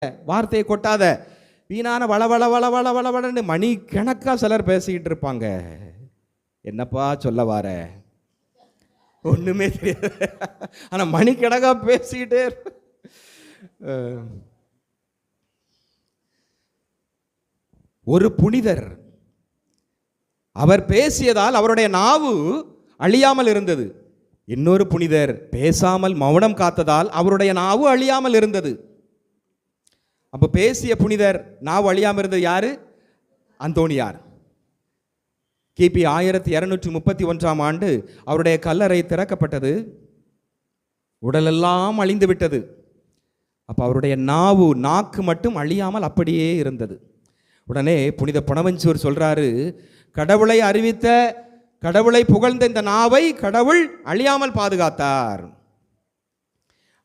வார்த்தையை கொட்டாத, வீணான வளவள வளவள வளவளன்னு மணி கணக்கா சிலர் பேசிக்கிட்டு இருப்பாங்க. என்னப்பா சொல்ல வார, ஒண்ணுமே தெரியாது. ஆனா மணிக்கணக்கா பேசிக்கிட்டே ஒரு புனிதர், அவர் பேசியதால் அவருடைய நாவு அழியாமல் இருந்தது. இன்னொரு புனிதர் பேசாமல் மௌனம் காத்ததால் அவருடைய நாவு அழியாமல் இருந்தது. அப்ப பேசிய புனிதர் நாவு அழியாமல் இருந்தது யாரு? அந்தோனியார். கிபி 1231 ஆண்டு அவருடைய கல்லறை திறக்கப்பட்டது. உடலெல்லாம் அழிந்து விட்டது. அப்ப அவருடைய நாக்கு மட்டும் அழியாமல் அப்படியே இருந்தது. உடனே புனித பொனவஞ்சூர் சொல்றாரு, கடவுளை அறிவித்த, கடவுளை புகழ்ந்த இந்த நாவை கடவுள் அழியாமல் பாதுகாத்தார்.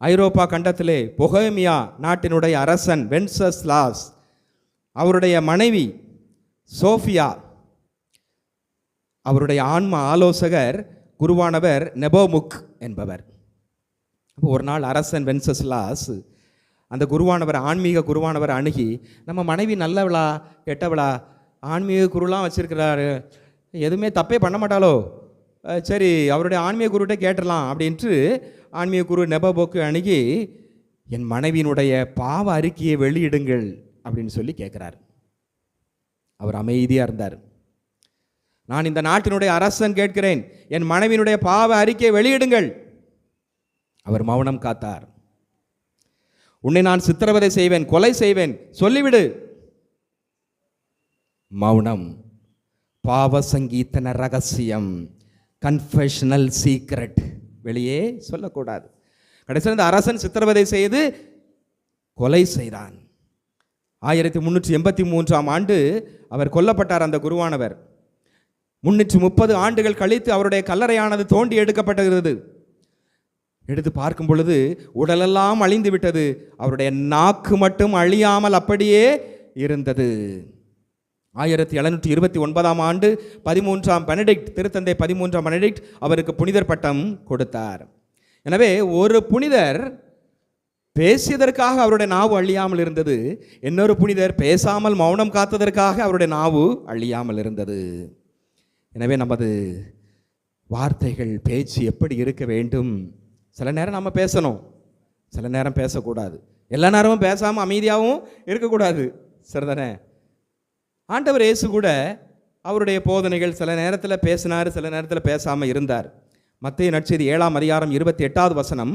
ஐரோப்பா கண்டத்திலே பொஹேமியா நாட்டினுடைய அரசன் வென்சஸ்லாஸ், அவருடைய மனைவி சோஃபியா, அவருடைய ஆன்ம ஆலோசகர் குருவானவர் நெபோமுக் என்பவர். ஒரு நாள் அரசன் வென்சஸ்லாஸ் அந்த குருவானவர், ஆன்மீக குருவானவர் அணுகி, நம்ம மனைவி நல்லவளா கெட்டவளா, ஆன்மீக குருலாம் வச்சிருக்கிறாரு, எதுவுமே தப்பே பண்ண மாட்டாளோ, சரி அவருடைய ஆன்மீக குருகிட்ட கேட்டுடலாம் அப்படின்ட்டு ஆன்மீக குரு நெபோமுக்கு அணுகி, என் மனைவியினுடைய பாவ அறிக்கையை வெளியிடுங்கள் அப்படின்னு சொல்லி கேட்குறார். அவர் அமைதியாக இருந்தார். நான் இந்த நாட்டினுடைய அரசன் கேட்கிறேன், என் மனைவியினுடைய பாவ அறிக்கையை வெளியிடுங்கள். அவர் மௌனம் காத்தார். உன்னை நான் சித்திரவதை செய்வேன், கொலை செய்வேன், சொல்லிவிடு. மௌனம். பாவ சங்கீதன ரகசியம், கன்ஃபெஷனல் சீக்ரெட், வெளியே சொல்லக்கூடாது. கடைசியில் இந்த அரசன் சித்திரவதை செய்து கொலை செய்தான். 1383 ஆண்டு அவர் கொல்லப்பட்டார். அந்த குருவானவர் 330 ஆண்டுகள் கழித்து அவருடைய கல்லறையானது தோண்டி எடுக்கப்பட்டது. எடுத்து பார்க்கும் பொழுது உடலெல்லாம் அழிந்து விட்டது, அவருடைய நாக்கு மட்டும் அழியாமல் அப்படியே இருந்தது. 1729 ஆண்டு 13ஆம் பெனடிக்ட், திருத்தந்தை 13ஆம் பெனடிக்ட் அவருக்கு புனிதர் பட்டம் கொடுத்தார். எனவே ஒரு புனிதர் பேசியதற்காக அவருடைய நாவு அழியாமல் இருந்தது, இன்னொரு புனிதர் பேசாமல் மௌனம் காத்ததற்காக அவருடைய நாவு அழியாமல் இருந்தது. எனவே நமது வார்த்தைகள், பேச்சு எப்படி இருக்க வேண்டும்? சில நேரம் நம்ம பேசணும், சில நேரம் பேசக்கூடாது. எல்லா நேரமும் பேசாமல் அமைதியாகவும் இருக்கக்கூடாது, சரிதானே? ஆண்டவர் இயேசு கூட அவருடைய போதனைகள் சில நேரத்தில் பேசினார், சில நேரத்தில் பேசாமல் இருந்தார். மத்தேயு நற்செய்தி 7ஆம் அதிகாரம் 28வது வசனம்.